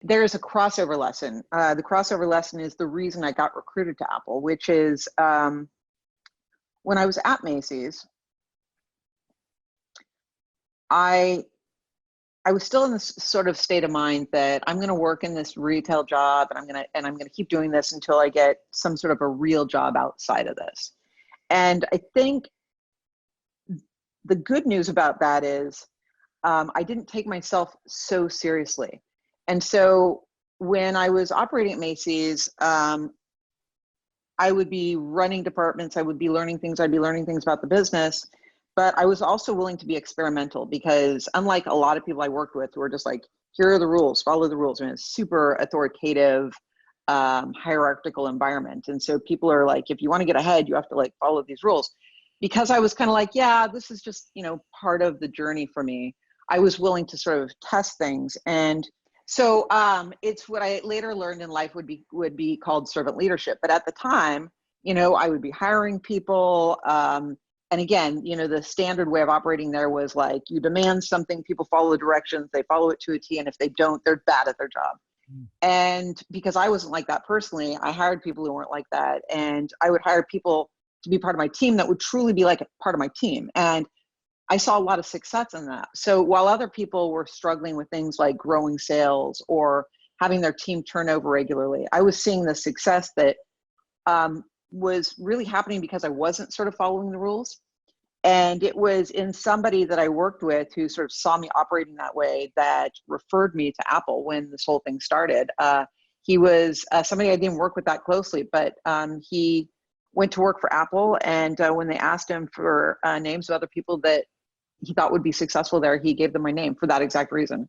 There's a crossover lesson. The crossover lesson is the reason I got recruited to Apple, which is when I was at Macy's, I was still in this sort of state of mind that I'm going to work in this retail job, and I'm going to keep doing this until I get some sort of a real job outside of this. And I think the good news about that is I didn't take myself so seriously. And so when I was operating at Macy's, I would be running departments, I would be learning things, I'd be learning things about the business, but I was also willing to be experimental because unlike a lot of people I worked with who are just like, here are the rules, follow the rules. I mean, it's super authoritative, hierarchical environment. And so people are like, if you want to get ahead, you have to like follow these rules. Because I was kind of like, yeah, this is just, part of the journey for me. I was willing to sort of test things. And so it's what I later learned in life would be called servant leadership. But at the time, I would be hiring people. And again, the standard way of operating there was like, you demand something, people follow the directions, they follow it to a T. And if they don't, they're bad at their job. And because I wasn't like that personally, I hired people who weren't like that. And I would hire people to be part of my team that would truly be like a part of my team. And I saw a lot of success in that. So while other people were struggling with things like growing sales or having their team turn over regularly, I was seeing the success that was really happening because I wasn't sort of following the rules. And it was in somebody that I worked with who sort of saw me operating that way that referred me to Apple when this whole thing started. He was somebody I didn't work with that closely, but he went to work for Apple. And when they asked him for names of other people that he thought would be successful there, he gave them my name for that exact reason.